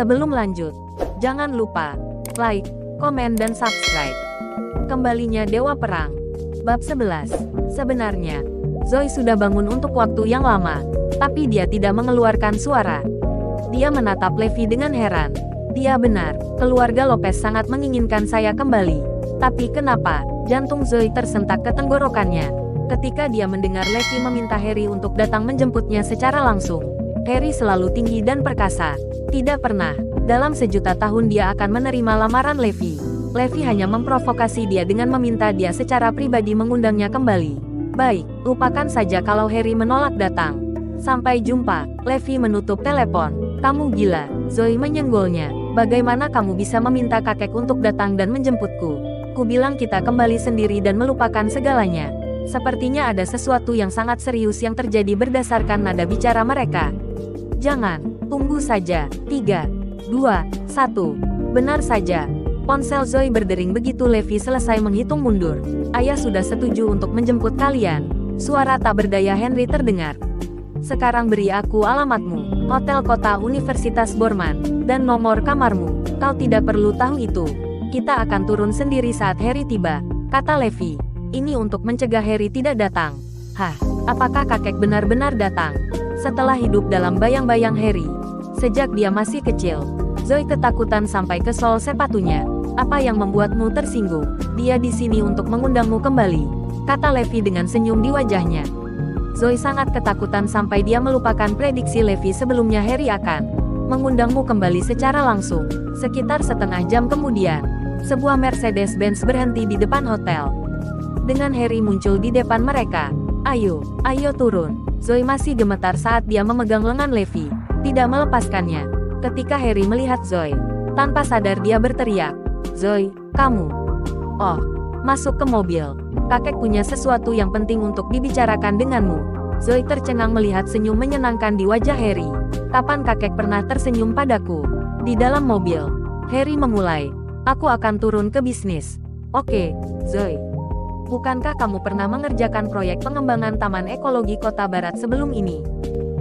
Sebelum lanjut, jangan lupa like, komen dan subscribe. Kembalinya Dewa Perang. Bab 11. Sebenarnya, Zoe sudah bangun untuk waktu yang lama, tapi dia tidak mengeluarkan suara. Dia menatap Levi dengan heran. Dia benar, keluarga Lopez sangat menginginkan saya kembali. Tapi kenapa? Jantung Zoe tersentak ke tenggorokannya ketika dia mendengar Levi meminta Harry untuk datang menjemputnya secara langsung. Harry selalu tinggi dan perkasa. Tidak pernah dalam sejuta tahun dia akan menerima lamaran Levi. Levi hanya memprovokasi dia dengan meminta dia secara pribadi mengundangnya kembali. Baik, lupakan saja kalau Harry menolak datang. Sampai jumpa. Levi menutup telepon. Kamu gila, Zoe menyenggolnya. Bagaimana kamu bisa meminta kakek untuk datang dan menjemputku? Ku bilang kita kembali sendiri dan melupakan segalanya. Sepertinya ada sesuatu yang sangat serius yang terjadi berdasarkan nada bicara mereka. Jangan, tunggu saja. 3, 2, 1. Benar saja. Ponsel Zoe berdering begitu Levi selesai menghitung mundur. Ayah sudah setuju untuk menjemput kalian. Suara tak berdaya Henry terdengar. Sekarang beri aku alamatmu, hotel kota Universitas Borman, dan nomor kamarmu. Kau tidak perlu tahu itu. Kita akan turun sendiri saat Harry tiba, kata Levi. Ini untuk mencegah Harry tidak datang. Hah, apakah kakek benar-benar datang? Setelah hidup dalam bayang-bayang Harry, sejak dia masih kecil, Zoe ketakutan sampai ke sol sepatunya. Apa yang membuatmu tersinggung? Dia di sini untuk mengundangmu kembali, kata Levi dengan senyum di wajahnya. Zoe sangat ketakutan sampai dia melupakan prediksi Levi sebelumnya Harry akan mengundangmu kembali secara langsung. Sekitar setengah jam kemudian, sebuah Mercedes-Benz berhenti di depan hotel. Dengan Harry muncul di depan mereka. Ayo turun. Zoe masih gemetar saat dia memegang lengan Levi, tidak melepaskannya. Ketika Harry melihat Zoe, tanpa sadar dia berteriak, "Zoe, kamu." "Oh, masuk ke mobil. Kakek punya sesuatu yang penting untuk dibicarakan denganmu." Zoe tercengang melihat senyum menyenangkan di wajah Harry. "Kapan kakek pernah tersenyum padaku?" Di dalam mobil, Harry memulai, "Aku akan turun ke bisnis." "Oke, Zoe. Bukankah kamu pernah mengerjakan proyek pengembangan Taman Ekologi Kota Barat sebelum ini?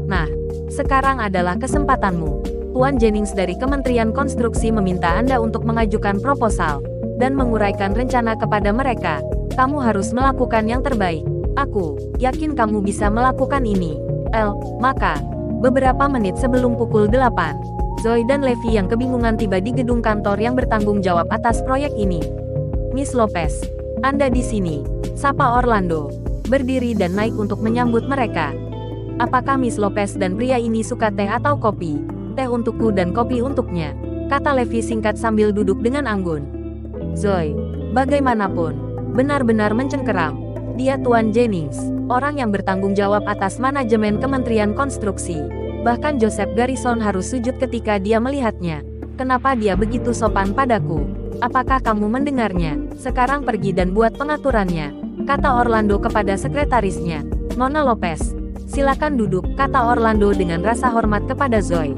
Nah, sekarang adalah kesempatanmu. Tuan Jennings dari Kementerian Konstruksi meminta Anda untuk mengajukan proposal dan menguraikan rencana kepada mereka. Kamu harus melakukan yang terbaik. Aku yakin kamu bisa melakukan ini. Maka, beberapa menit sebelum pukul 8, Zoe dan Levi yang kebingungan tiba di gedung kantor yang bertanggung jawab atas proyek ini. "Miss Lopez, Anda di sini," sapa Orlando, berdiri dan naik untuk menyambut mereka. "Apakah Miss Lopez dan pria ini suka teh atau kopi?" "Teh untukku dan kopi untuknya," kata Levi singkat sambil duduk dengan anggun. Zoe, bagaimanapun, benar-benar mencengkeram. Dia Tuan Jennings, orang yang bertanggung jawab atas manajemen Kementerian Konstruksi. Bahkan Joseph Garrison harus sujud ketika dia melihatnya. "Kenapa dia begitu sopan padaku? Apakah kamu mendengarnya? Sekarang pergi dan buat pengaturannya," kata Orlando kepada sekretarisnya. "Nona Lopez, silakan duduk," kata Orlando dengan rasa hormat kepada Zoe.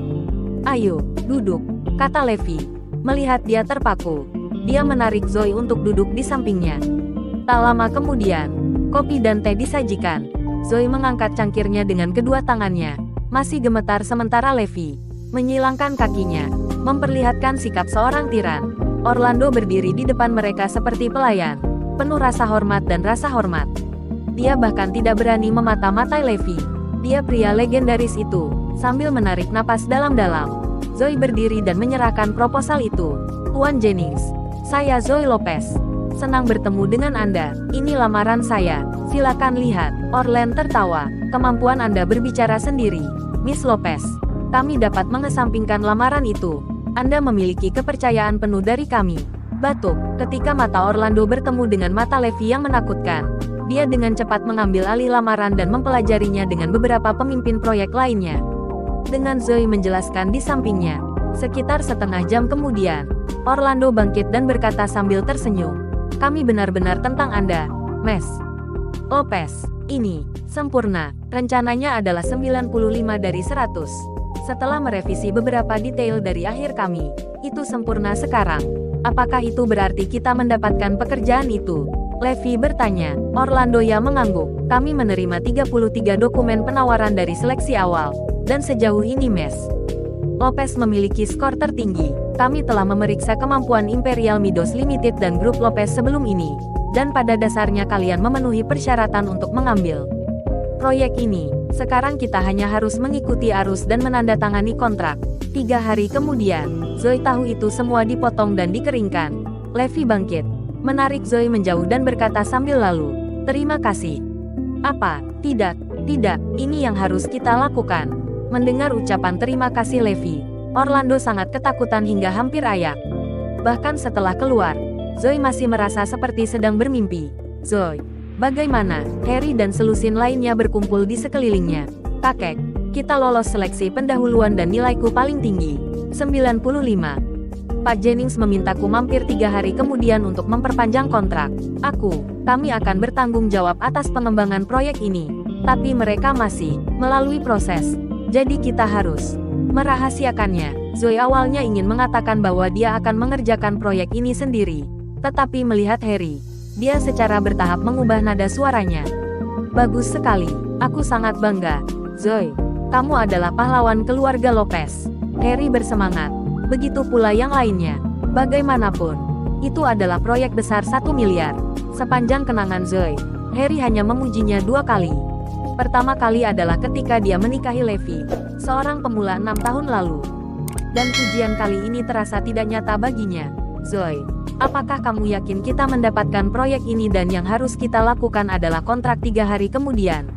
"Ayo, duduk," kata Levi. Melihat dia terpaku, dia menarik Zoe untuk duduk di sampingnya. Tak lama kemudian, kopi dan teh disajikan. Zoe mengangkat cangkirnya dengan kedua tangannya, masih gemetar sementara Levi menyilangkan kakinya, memperlihatkan sikap seorang tiran. Orlando berdiri di depan mereka seperti pelayan, penuh rasa hormat dan rasa hormat. Dia bahkan tidak berani memata-matai Levi. Dia pria legendaris itu. Sambil menarik napas dalam-dalam, Zoe berdiri dan menyerahkan proposal itu. "Tuan Jennings, saya Zoe Lopez. Senang bertemu dengan Anda. Ini lamaran saya. Silakan lihat." Orlan tertawa. "Kemampuan Anda berbicara sendiri, Miss Lopez. Kami dapat mengesampingkan lamaran itu. Anda memiliki kepercayaan penuh dari kami." Batuk, ketika mata Orlando bertemu dengan mata Levi yang menakutkan. Dia dengan cepat mengambil alih lamaran dan mempelajarinya dengan beberapa pemimpin proyek lainnya. Dengan Zoe menjelaskan di sampingnya. Sekitar setengah jam kemudian, Orlando bangkit dan berkata sambil tersenyum, "Kami benar-benar tentang Anda, Miss Lopez. Ini sempurna." Rencananya adalah 95 dari 100. Setelah merevisi beberapa detail dari akhir kami, itu sempurna sekarang. "Apakah itu berarti kita mendapatkan pekerjaan itu?" Levi bertanya. Orlando ya mengangguk. "Kami menerima 33 dokumen penawaran dari seleksi awal, dan sejauh ini Miss Lopez memiliki skor tertinggi. Kami telah memeriksa kemampuan Imperial Midos Limited dan grup Lopez sebelum ini, dan pada dasarnya kalian memenuhi persyaratan untuk mengambil proyek ini. Sekarang kita hanya harus mengikuti arus dan menandatangani kontrak. 3 hari kemudian, Zoe tahu itu semua dipotong dan dikeringkan. Levi bangkit, menarik Zoe menjauh dan berkata sambil lalu, "Terima kasih." "Apa? Tidak, ini yang harus kita lakukan." Mendengar ucapan terima kasih Levi, Orlando sangat ketakutan hingga hampir ayak. Bahkan setelah keluar, Zoe masih merasa seperti sedang bermimpi. "Zoe, bagaimana?" Harry dan selusin lainnya berkumpul di sekelilingnya. "Kakek, kita lolos seleksi pendahuluan dan nilaiku paling tinggi, 95. Pak Jennings memintaku mampir 3 hari kemudian untuk memperpanjang kontrak. Kami akan bertanggung jawab atas pengembangan proyek ini. Tapi mereka masih melalui proses. Jadi kita harus merahasiakannya." Zoe awalnya ingin mengatakan bahwa dia akan mengerjakan proyek ini sendiri. Tetapi melihat Harry, dia secara bertahap mengubah nada suaranya. "Bagus sekali. Aku sangat bangga. Zoe, kamu adalah pahlawan keluarga Lopez." Harry bersemangat. Begitu pula yang lainnya. Bagaimanapun, itu adalah proyek besar 1 miliar. Sepanjang kenangan Zoe, Harry hanya memujinya 2 kali. Pertama kali adalah ketika dia menikahi Levi, seorang pemula 6 tahun lalu. Dan pujian kali ini terasa tidak nyata baginya. "Zoe, apakah kamu yakin kita mendapatkan proyek ini dan yang harus kita lakukan adalah kontrak 3 hari kemudian?"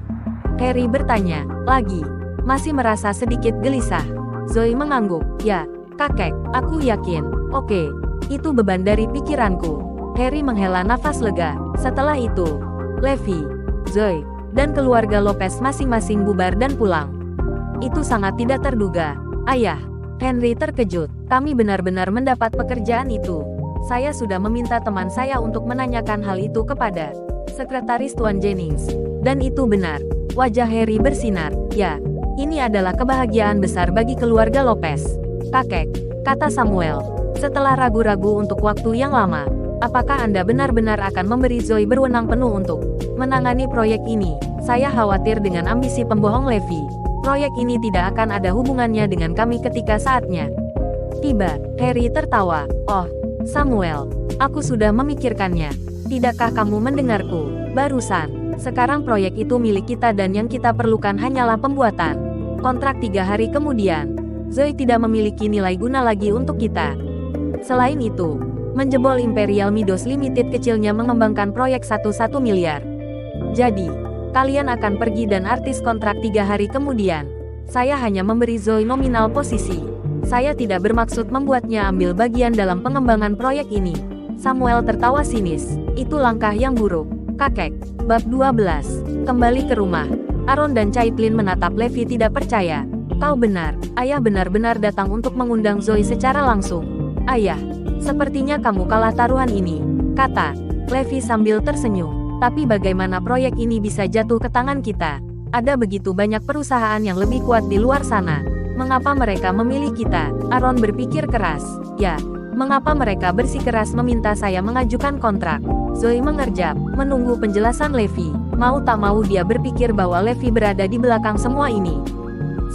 Harry bertanya lagi, masih merasa sedikit gelisah. Zoe mengangguk. "Ya, kakek, aku yakin." "Oke, itu beban dari pikiranku." Harry menghela nafas lega. Setelah itu, Levi, Zoe, dan keluarga Lopez masing-masing bubar dan pulang. "Itu sangat tidak terduga, Ayah." Henry terkejut. "Kami benar-benar mendapat pekerjaan itu. Saya sudah meminta teman saya untuk menanyakan hal itu kepada Sekretaris Tuan Jennings. Dan itu benar." Wajah Harry bersinar. "Ya, ini adalah kebahagiaan besar bagi keluarga Lopez." "Kakek," kata Samuel, setelah ragu-ragu untuk waktu yang lama, "apakah Anda benar-benar akan memberi Zoe berwenang penuh untuk menangani proyek ini?" "Saya khawatir dengan ambisi pembohong Levi. Proyek ini tidak akan ada hubungannya dengan kami ketika saatnya tiba." Harry tertawa. "Oh, Samuel, aku sudah memikirkannya. Tidakkah kamu mendengarku barusan? Sekarang proyek itu milik kita dan yang kita perlukan hanyalah pembuatan kontrak 3 hari kemudian. Zoe tidak memiliki nilai guna lagi untuk kita. Selain itu, menjebol Imperial Midos Limited kecilnya mengembangkan proyek 1 miliar. Jadi, kalian akan pergi dan artis kontrak 3 hari kemudian. Saya hanya memberi Zoe nominal posisi. Saya tidak bermaksud membuatnya ambil bagian dalam pengembangan proyek ini." Samuel tertawa sinis. "Itu langkah yang buruk, kakek." Bab 12. Kembali ke rumah. Aaron dan Caitlin menatap Levi tidak percaya. "Kau benar, Ayah benar-benar datang untuk mengundang Zoe secara langsung." "Ayah, sepertinya kamu kalah taruhan ini," kata Levi sambil tersenyum. "Tapi bagaimana proyek ini bisa jatuh ke tangan kita? Ada begitu banyak perusahaan yang lebih kuat di luar sana. Mengapa mereka memilih kita?" Aaron berpikir keras. "Ya, mengapa mereka bersikeras meminta saya mengajukan kontrak?" Zoe mengerjap, menunggu penjelasan Levi. Mau tak mau dia berpikir bahwa Levi berada di belakang semua ini.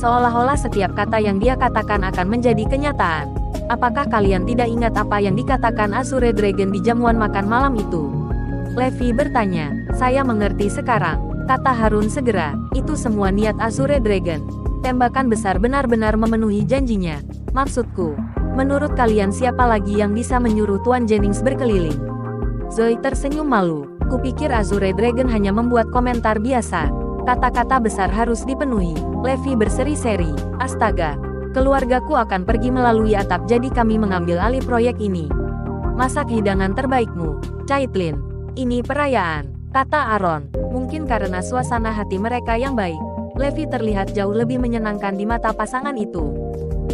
Seolah-olah setiap kata yang dia katakan akan menjadi kenyataan. "Apakah kalian tidak ingat apa yang dikatakan Azure Dragon di jamuan makan malam itu?" Levi bertanya. "Saya mengerti sekarang," kata Harun segera. "Itu semua niat Azure Dragon. Tembakan besar benar-benar memenuhi janjinya. Maksudku, menurut kalian siapa lagi yang bisa menyuruh Tuan Jennings berkeliling?" Zoe tersenyum malu. "Kupikir Azure Dragon hanya membuat komentar biasa. Kata-kata besar harus dipenuhi." Levi berseri-seri. "Astaga, keluargaku akan pergi melalui atap jadi kami mengambil alih proyek ini. Masak hidangan terbaikmu, Caitlin. Ini perayaan," kata Aaron. Mungkin karena suasana hati mereka yang baik, Levi terlihat jauh lebih menyenangkan di mata pasangan itu.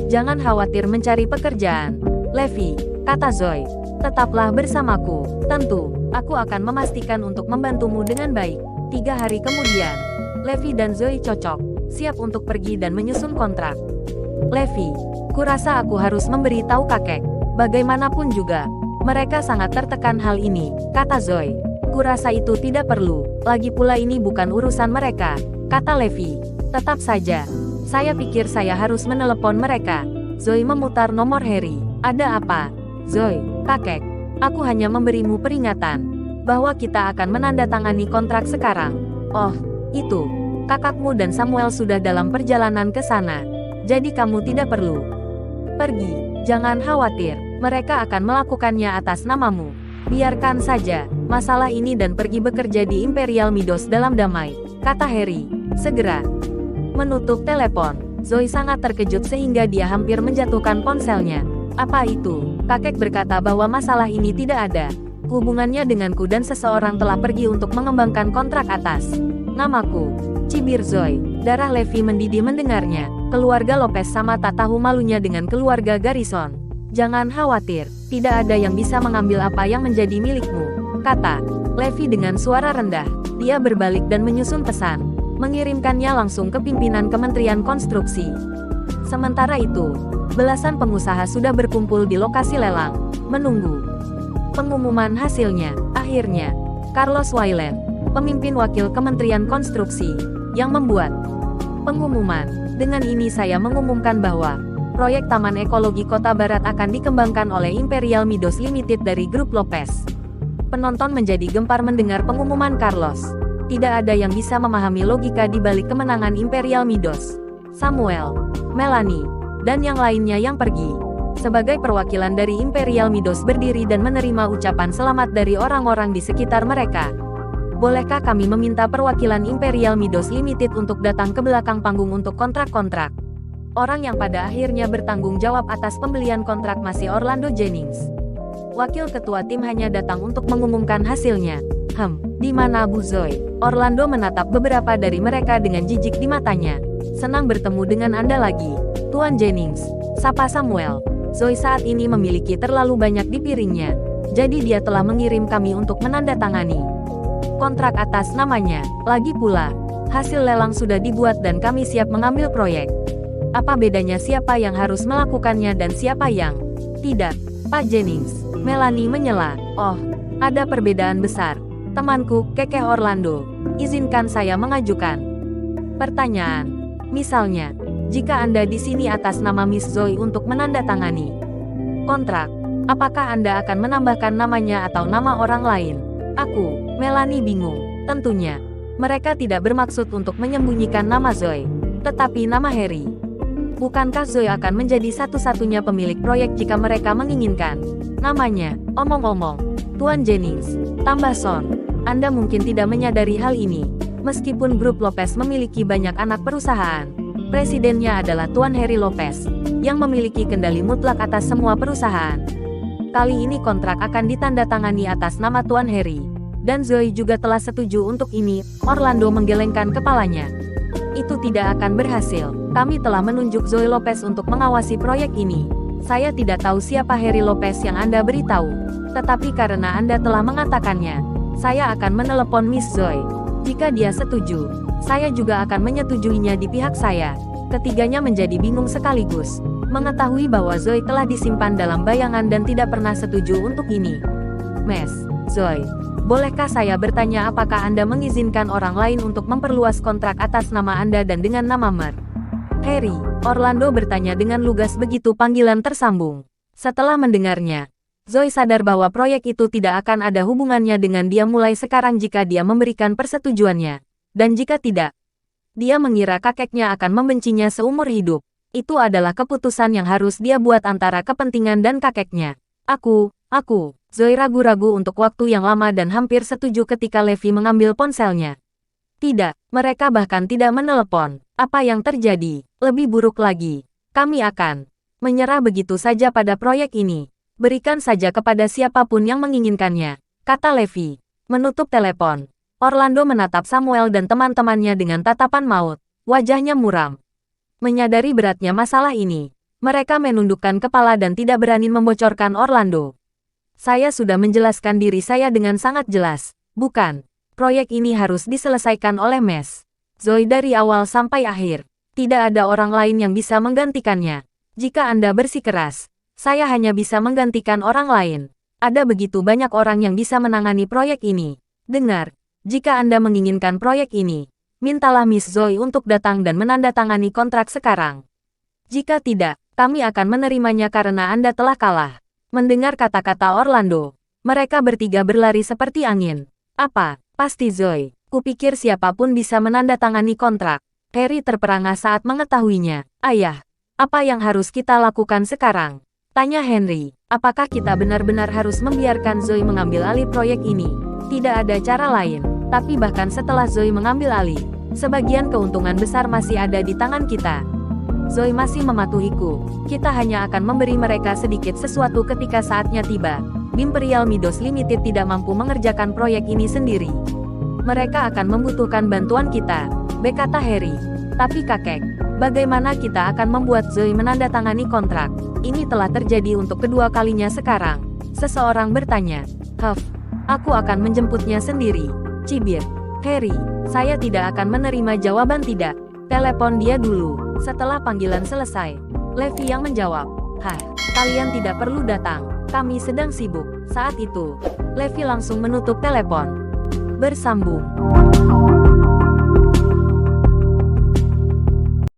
"Jangan khawatir mencari pekerjaan, Levi," kata Zoe. "Tetaplah bersamaku. Tentu, aku akan memastikan untuk membantumu dengan baik." 3 hari kemudian, Levi dan Zoe cocok, siap untuk pergi dan menyusun kontrak. "Levi, kurasa aku harus memberi tahu kakek. Bagaimanapun juga, mereka sangat tertekan hal ini," kata Zoe. "Kurasa itu tidak perlu, lagi pula ini bukan urusan mereka," kata Levi. "Tetap saja, saya pikir saya harus menelepon mereka." Zoe memutar nomor Harry. Ada apa? Zoe, kakek. Aku hanya memberimu peringatan bahwa kita akan menandatangani kontrak sekarang. Oh, itu. Kakakmu dan Samuel sudah dalam perjalanan ke sana. Jadi kamu tidak perlu pergi. Jangan khawatir. Mereka akan melakukannya atas namamu. Biarkan saja masalah ini dan pergi bekerja di Imperial Midos dalam damai, kata Harry. Segera menutup telepon. Zoe sangat terkejut sehingga dia hampir menjatuhkan ponselnya. Apa itu? Kakek berkata bahwa masalah ini tidak ada hubungannya denganku dan seseorang telah pergi untuk mengembangkan kontrak atas namaku. Cibir Zoe. Darah Levi mendidih mendengarnya. Keluarga Lopez sama tak tahu malunya dengan keluarga Garrison. Jangan khawatir, tidak ada yang bisa mengambil apa yang menjadi milikmu, kata Levi dengan suara rendah. Dia berbalik dan menyusun pesan, mengirimkannya langsung ke pimpinan Kementerian Konstruksi. Sementara itu, belasan pengusaha sudah berkumpul di lokasi lelang, menunggu pengumuman hasilnya. Akhirnya, Carlos Wayland, pemimpin wakil Kementerian Konstruksi, yang membuat pengumuman. Dengan ini saya mengumumkan bahwa proyek Taman Ekologi Kota Barat akan dikembangkan oleh Imperial Midos Limited dari grup Lopez. Penonton menjadi gempar mendengar pengumuman Carlos. Tidak ada yang bisa memahami logika di balik kemenangan Imperial Midos. Samuel, Melanie, dan yang lainnya yang pergi sebagai perwakilan dari Imperial Midos berdiri dan menerima ucapan selamat dari orang-orang di sekitar mereka. Bolehkah kami meminta perwakilan Imperial Midos Limited untuk datang ke belakang panggung untuk kontrak-kontrak? Orang yang pada akhirnya bertanggung jawab atas pembelian kontrak masih Orlando Jennings. Wakil ketua tim hanya datang untuk mengumumkan hasilnya. Di mana Bu Zoe? Orlando menatap beberapa dari mereka dengan jijik di matanya. Senang bertemu dengan Anda lagi, Tuan Jennings, sapa Samuel. Zoe saat ini memiliki terlalu banyak di piringnya, jadi dia telah mengirim kami untuk menandatangani kontrak atas namanya. Lagi pula, hasil lelang sudah dibuat dan kami siap mengambil proyek. Apa bedanya siapa yang harus melakukannya dan siapa yang tidak, Pak Jennings? Melanie menyela. Oh, ada perbedaan besar. Temanku, Kekeh Orlando, izinkan saya mengajukan pertanyaan. Misalnya, jika Anda di sini atas nama Miss Zoe untuk menandatangani kontrak, apakah Anda akan menambahkan namanya atau nama orang lain? Aku, Melanie bingung. Tentunya, mereka tidak bermaksud untuk menyembunyikan nama Zoe, tetapi nama Harry. Bukankah Zoe akan menjadi satu-satunya pemilik proyek jika mereka menginginkan namanya? Omong-omong, Tuan Jennings, tambah Son, Anda mungkin tidak menyadari hal ini. Meskipun grup Lopez memiliki banyak anak perusahaan, presidennya adalah Tuan Harry Lopez, yang memiliki kendali mutlak atas semua perusahaan. Kali ini kontrak akan ditandatangani atas nama Tuan Harry, dan Zoe juga telah setuju untuk ini. Orlando menggelengkan kepalanya. Itu tidak akan berhasil. Kami telah menunjuk Zoe Lopez untuk mengawasi proyek ini. Saya tidak tahu siapa Harry Lopez yang Anda beritahu, tetapi karena Anda telah mengatakannya, saya akan menelepon Miss Zoe. Jika dia setuju, saya juga akan menyetujuinya di pihak saya. Ketiganya menjadi bingung sekaligus, mengetahui bahwa Zoe telah disimpan dalam bayangan dan tidak pernah setuju untuk ini. Miss Zoe, bolehkah saya bertanya apakah Anda mengizinkan orang lain untuk memperluas kontrak atas nama Anda dan dengan nama Mer? Harry, Orlando bertanya dengan lugas begitu panggilan tersambung. Setelah mendengarnya, Zoe sadar bahwa proyek itu tidak akan ada hubungannya dengan dia mulai sekarang jika dia memberikan persetujuannya. Dan jika tidak, dia mengira kakeknya akan membencinya seumur hidup. Itu adalah keputusan yang harus dia buat antara kepentingan dan kakeknya. Aku. Zoe ragu-ragu untuk waktu yang lama dan hampir setuju ketika Levi mengambil ponselnya. Tidak, mereka bahkan tidak menelepon. Apa yang terjadi? Lebih buruk lagi, kami akan menyerah begitu saja pada proyek ini. Berikan saja kepada siapapun yang menginginkannya, kata Levi. Menutup telepon, Orlando menatap Samuel dan teman-temannya dengan tatapan maut. Wajahnya muram. Menyadari beratnya masalah ini, mereka menundukkan kepala dan tidak berani membocorkan Orlando. Saya sudah menjelaskan diri saya dengan sangat jelas, bukan? Proyek ini harus diselesaikan oleh Miss Zoe dari awal sampai akhir. Tidak ada orang lain yang bisa menggantikannya. Jika Anda bersikeras, saya hanya bisa menggantikan orang lain. Ada begitu banyak orang yang bisa menangani proyek ini. Dengar, jika Anda menginginkan proyek ini, mintalah Miss Zoe untuk datang dan menandatangani kontrak sekarang. Jika tidak, Kami akan menerimanya karena Anda telah kalah. Mendengar kata-kata Orlando, mereka bertiga berlari seperti angin. Apa? Pasti Zoe. Kupikir siapapun bisa menandatangani kontrak. Harry terperangah saat mengetahuinya. Ayah, apa yang harus kita lakukan sekarang? Tanya Henry. Apakah kita benar-benar harus membiarkan Zoe mengambil alih proyek ini? Tidak ada cara lain. Tapi bahkan setelah Zoe mengambil alih, sebagian keuntungan besar masih ada di tangan kita. Zoe masih mematuhiku. Kita hanya akan memberi mereka sedikit sesuatu ketika saatnya tiba. Imperial Midos Limited tidak mampu mengerjakan proyek ini sendiri. Mereka akan membutuhkan bantuan kita, berkata Harry. Tapi kakek, bagaimana kita akan membuat Zoe menandatangani kontrak? Ini telah terjadi untuk kedua kalinya sekarang. Seseorang bertanya. Huff, aku akan menjemputnya sendiri. Cibir. Harry, saya tidak akan menerima jawaban tidak. Telepon dia dulu. Setelah panggilan selesai, Levi yang menjawab. Hah, kalian tidak perlu datang. Kami sedang sibuk. Saat itu, Levi langsung menutup telepon. Bersambung.